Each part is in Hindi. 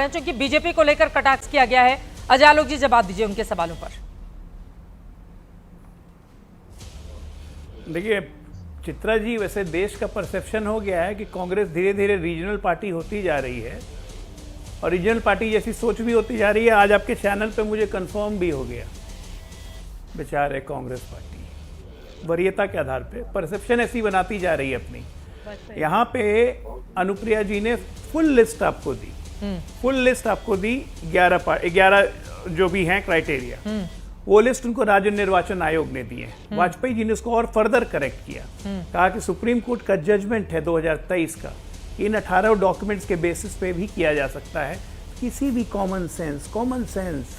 हैं, क्योंकि बीजेपी को लेकर कटाक्ष किया गया है। अजय आलोक जी जवाब दीजिए उनके सवालों पर। देखिए चित्रा जी, वैसे देश का परसेप्शन हो गया है कि कांग्रेस धीरे धीरे रीजनल पार्टी होती जा रही है और रीजनल पार्टी जैसी सोच भी होती जा रही है। आज आपके चैनल पे मुझे कंफर्म भी हो गया, बेचारे कांग्रेस पार्टी वरीयता के आधार पे परसेप्शन ऐसी बनाती जा रही है अपनी। यहाँ पे अनुप्रिया जी ने फुल लिस्ट आपको दी, फुल लिस्ट आपको दी 11 जो भी हैं क्राइटेरिया, वो लिस्ट उनको राज्य निर्वाचन आयोग ने दिए। वाजपेयी जी ने उसको और फर्दर करेक्ट किया, कहा कि सुप्रीम कोर्ट का जजमेंट है 2023 का, इन 18 डॉक्यूमेंट्स के बेसिस पे भी किया जा सकता है। किसी भी कॉमन सेंस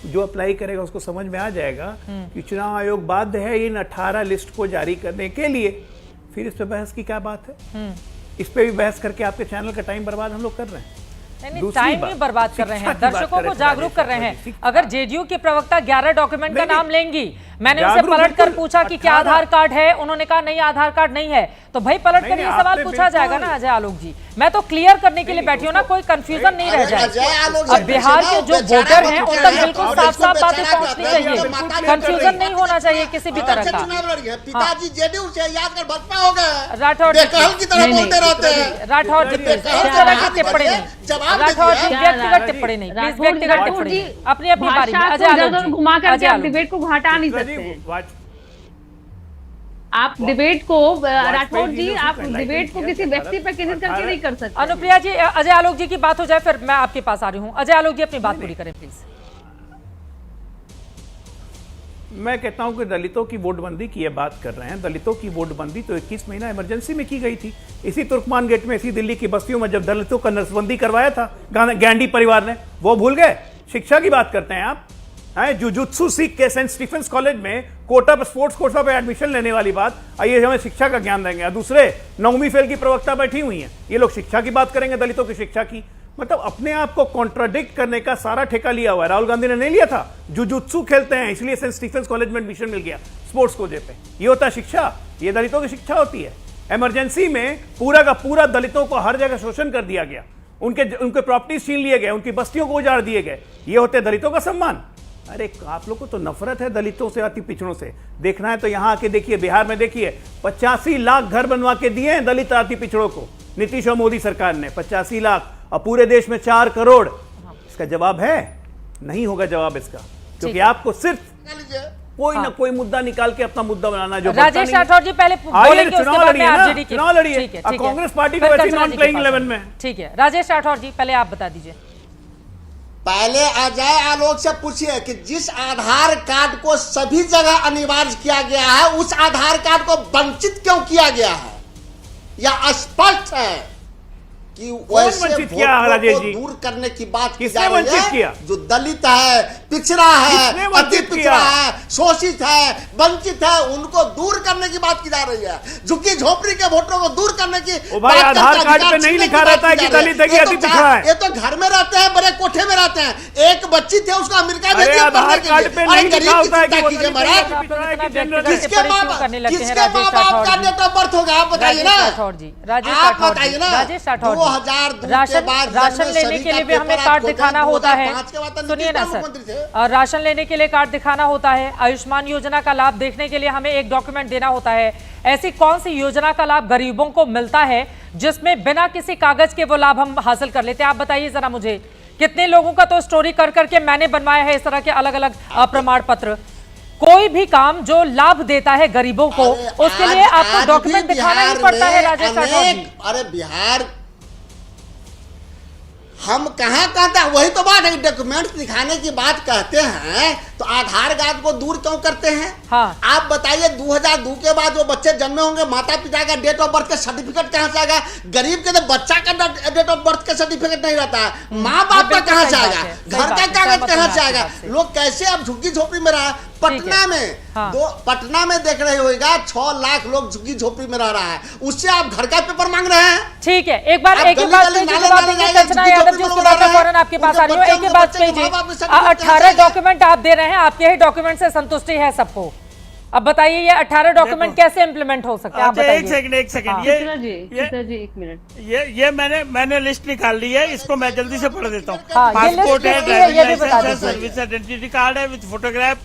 जो अप्लाई करेगा उसको समझ में आ जाएगा कि चुनाव आयोग बाध्य है इन 18 लिस्ट को जारी करने के लिए। फिर इस पे बहस की क्या बात है? इस पे भी बहस करके आपके चैनल का टाइम बर्बाद हम लोग कर रहे हैं। टाइम ही बर्बाद कर रहे हैं, दर्शकों को जागरूक कर रहे हैं। अगर जेडीयू के प्रवक्ता 11 डॉक्यूमेंट का नाम लेंगी, मैंने उनसे पलट कर पूछा कि क्या आधार कार्ड है, उन्होंने कहा नहीं आधार कार्ड नहीं है, तो भाई पलट कर ये सवाल पूछा जाएगा ना अजय आलोक जी। मैं तो क्लियर करने के लिए बैठी हूँ ना, कोई कंफ्यूजन नहीं रह जाए। अब बिहार के जो वोटर हैं उन तक बिल्कुल साफ साफ बातें पहुंचनी चाहिए, कंफ्यूजन नहीं होना चाहिए किसी भी तरह का। पिताजी जेडीयू से याद कर बचपा हो गए, राठौर जी की तरह बोलते रहते हैं। राठौर जी इस तरह की टिप्पणी नहीं, राठौर जी व्यक्तिगत टिप्पणी नहीं, प्लीज व्यक्तिगत टिप्पणी अपनी अपनी बारी में। अजय आलोक जी घुमा करके आप डिबेट को घाटा नहीं सकते। आप डिबेट को, राठौर जी आप डिबेट को किसी व्यक्ति पर केंद्रित करके नहीं कर सकते। अनुप्रिया जी, अजय आलोक जी की बात हो जाए फिर मैं आपके पास आ रही हूँ। अजय आलोक जी अपनी बात पूरी करें प्लीज। मैं कहता हूं कि दलितों की वोटबंदी की बात कर रहे हैं। दलितों की वोटबंदी तो 21 महीना इमरजेंसी में की गई थी, इसी तुर्कमान गेट में, इसी दिल्ली की बस्तियों में, जब दलितों का नसबंदी करवाया था गांधी परिवार ने, वो भूल गए? शिक्षा की बात करते हैं आप, जुजुत्सु सीख के सेंट स्टीफेंस कॉलेज में कोटा पर, स्पोर्ट्स कोटा पे एडमिशन लेने वाली बात, आइए हमें शिक्षा का ज्ञान देंगे। दूसरे 9वीं फेल की प्रवक्ता बैठी हुई हैं, ये लोग शिक्षा की बात करेंगे, दलितों की शिक्षा की। मतलब अपने आप को कॉन्ट्राडिक्ट करने का सारा ठेका लिया हुआ है। राहुल गांधी ने नहीं लिया था, जुजुत्सु खेलते हैं इसलिए सेंट स्टीफेंस कॉलेज में एडमिशन मिल गया स्पोर्ट्स कोटे पे। ये होता है शिक्षा? ये दलितों की शिक्षा होती है? इमरजेंसी में पूरा का पूरा दलितों को हर जगह शोषण कर दिया गया, उनके प्रॉपर्टीज छीन लिए गए, उनकी बस्तियों को उजाड़ दिए गए, ये होते दलितों का सम्मान? अरे आप लोग को तो नफरत है दलितों से, अति पिछड़ों से। देखना है तो यहां आके देखिए, बिहार में देखिए, 85 लाख घर बनवा के दिए हैं दलित अति पिछड़ों को नीतीश और मोदी सरकार ने, 85 लाख, और पूरे देश में 4 करोड़। इसका जवाब है? नहीं होगा जवाब इसका, क्योंकि आपको सिर्फ कोई ना कोई मुद्दा निकाल के अपना मुद्दा बनाना। जो राजेश राठौर जी पहले बोलेंगे, उसके बाद में आरजेडी की चुनाव लड़िए, कांग्रेस पार्टी को वैसे नॉन प्लेइंग 11 में। ठीक है राजेश राठौर जी, पहले आप बता दीजिए। पहले अजय आलोक से पूछिए कि जिस आधार कार्ड को सभी जगह अनिवार्य किया गया है, उस आधार कार्ड को वंचित क्यों किया गया है? यह स्पष्ट है कि वैसे वोटरों को दूर करने की बात की जा रही है। जो दलित है, पिछड़ा है, अति पिछड़ा है, शोषित है, वंचित है, उनको दूर करने की बात की जा रही है। झुग्गी झोपड़ी के वोटरों को दूर करने की बात आधार कार्ड पे नहीं लिखा रहता है कि दलित है कि अति पिछड़ा है। ये तो घर में रहते हैं, बड़े कोठे में रहते हैं। एक बच्ची थे, उसको अमेरिका भेज दिया आधार कार्ड पे नहीं लिखा होता है कि किसके माँ बाप का डेट ऑफ बर्थ होगा? आप बताइए ना, आप बताइए ना। 2002 के बाद राशन लेने के लिए भी हमें कार्ड दिखाना होता है। सुनिए ना सर, राशन लेने के लिए कार्ड दिखाना होता है, आयुष्मान योजना का लाभ देखने के लिए हमें एक डॉक्यूमेंट देना होता है। ऐसी कौन सी योजना का लाभ गरीबों को मिलता है जिसमें बिना किसी कागज के वो लाभ हम हासिल कर लेते हैं? आप बताइए जरा मुझे। कितने लोगों का तो स्टोरी कर करके मैंने बनवाया है इस तरह के अलग अलग प्रमाण पत्र। कोई भी काम जो लाभ देता है गरीबों को, उसके लिए आपको डॉक्यूमेंट दिखाना ही पड़ता है राजेश राठौर जी। अरे बिहार हम कहाँ कहते हैं, वही तो बात है, डॉक्यूमेंट्स दिखाने की बात कहते हैं तो आधार कार्ड को दूर क्यों करते हैं? हाँ। आप बताइए 2002 के बाद जो बच्चे जन्मे होंगे, माता पिता का डेट ऑफ बर्थ का सर्टिफिकेट कहाँ से आएगा? गरीब के तो बच्चा का डेट ऑफ बर्थ का सर्टिफिकेट नहीं रहता है, माँ बाप का कहाँ से आएगा? घर का कागज कहाँ से आएगा? लोग कैसे अब झुग्गी झोपड़ी में रहा? पटना में पटना में देख रहे होगा 6 लाख लोग झुग्गी झोपड़ी में रह रहा है, उससे आप घर का पेपर मांग रहे हैं? ठीक है, एक बार एक ही बात कल्पना यादव जी, उसके बाद मैं फौरन आपके पास आ रही हूँ। एक ही बात कीजिए, 18 डॉक्यूमेंट आप दे रहे हैं, आपके ही डॉक्यूमेंट से संतुष्टि है सबको? अब बताइए ये 18 डॉक्यूमेंट कैसे इम्प्लीमेंट हो सकते हैं, आप अच्छा, बताइए। एक सेकंड हाँ। चित्रा जी एक मिनट। ये मैंने लिस्ट निकाल ली है, इसको मैं जल्दी से पढ़ देता हूँ। हाँ, ये पासपोर्ट लिस्ट है, किसकी है, ये भी ड्राइविंग बता लाइसेंस है, दीजिए। सर्विस आइडेंटिटी कार्ड है विद फोटोग्राफ।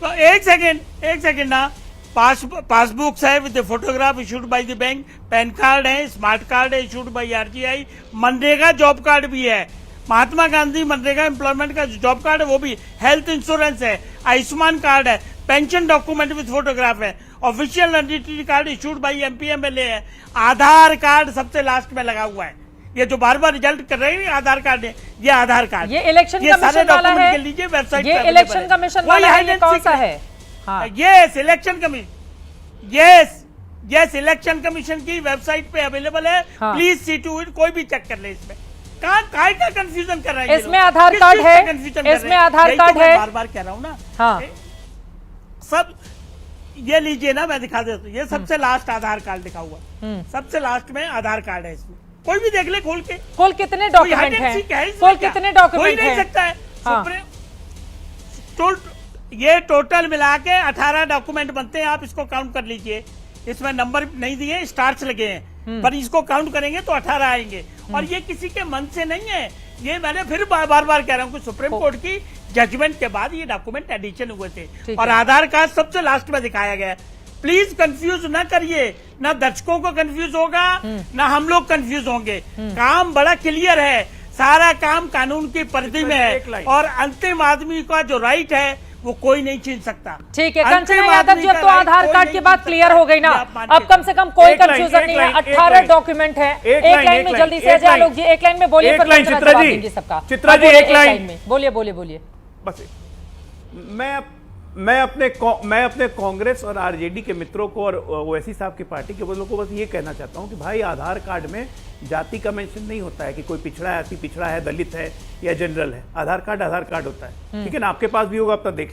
एक सेकंड ना, पासबुक्स है with photograph issued by the bank, pan card है, स्मार्ट कार्ड है issued by RTI, MNREGA job card भी है, महात्मा गांधी मनरेगा एम्प्लॉयमेंट का जॉब कार्ड है वो भी, हेल्थ इंश्योरेंस है, आयुष्मान कार्ड है, पेंशन डॉक्यूमेंट विद फोटोग्राफ है, official identity card issued by MP MLA है, आधार कार्ड सबसे लास्ट में लगा हुआ है। ये जो बार बार रिजल्ट कर रहे हैं आधार कार्ड है, ये आधार कार्ड, ये इलेक्शन कमीशन वाला है, के लीजिए वेबसाइट, ये इलेक्शन कमीशन वाला है, ये कौन सा है? हाँ। ये selection commission, yes election commission की वेबसाइट पे अवेलेबल है। हाँ। प्लीज सी टू इट, कोई भी चेक कर ले इसमें। काय का कंफ्यूजन कर रहे हैं ये इसमें लोग? आधार किस कार्ड चीज का है, confusion कर रहे इसमें हैं? आधार यही तो कार्ड मैं है। बार बार कह रहा हूँ ना। हाँ। सब ये लीजिए ना, मैं दिखा देता हूँ, ये सबसे लास्ट आधार कार्ड लिखा हुआ है, सबसे लास्ट में आधार कार्ड है, इसमें कोई भी देख ले खोल के। कुल कितने कोई डॉक्यूमेंट hide and seek है हैं? इसमें कुल क्या? कितने कोई डॉक्यूमेंट नहीं हैं? सकता है। हाँ। ये टोटल मिला के 18 डॉक्यूमेंट बनते हैं, आप इसको काउंट कर लीजिए। इसमें नंबर नहीं दिए, स्टार्स लगे हैं, पर इसको काउंट करेंगे तो 18 आएंगे। और ये किसी के मन से नहीं है, ये मैंने फिर बार बार कह रहा हूँ कि सुप्रीम कोर्ट की जजमेंट के बाद ये डॉक्यूमेंट एडिशन हुए थे, ठीक और है। आधार कार्ड सबसे लास्ट में दिखाया गया है। प्लीज कंफ्यूज ना करिए, ना दर्शकों को कंफ्यूज होगा, ना हम लोग कंफ्यूज होंगे। काम बड़ा क्लियर है, सारा काम कानून की परिधि में एक है, लाइन। और अंतिम आदमी का जो राइट है वो कोई नहीं छीन सकता। ठीक है अंतिम कंचना यादव आदमी जी, अब का तो राइट आधार कोई कार्ड नहीं की बात छीन क्लियर सकता। हो गई ना, ये आप मानिए। अब कम से कम कोई एक लाइन, कंफ्यूजन नहीं है। एक 18 लाइन। डॉक्यूमेंट है, एक एक लाइन, लाइन एक में लाइन, जल्दी से एक अजय लाइन। आलोक जी एक लाइन में बोलिए, एक फिर लाइन, कंचना चित्रा जवाब जी। देंगी सबका। चित्रा हाँ, जी, बोलिए, एक लाइन। में बोलिए। बस मैं अपने कांग्रेस और आरजेडी के मित्रों को और ओवैसी साहब की पार्टी के लोगों को बस ये कहना चाहता हूं कि भाई आधार कार्ड में जाति का मेंशन नहीं होता है कि कोई पिछड़ा है, अति पिछड़ा है, दलित है या जनरल है। आधार कार्ड होता है, ठीक है ना? आपके पास भी होगा, अब तक देख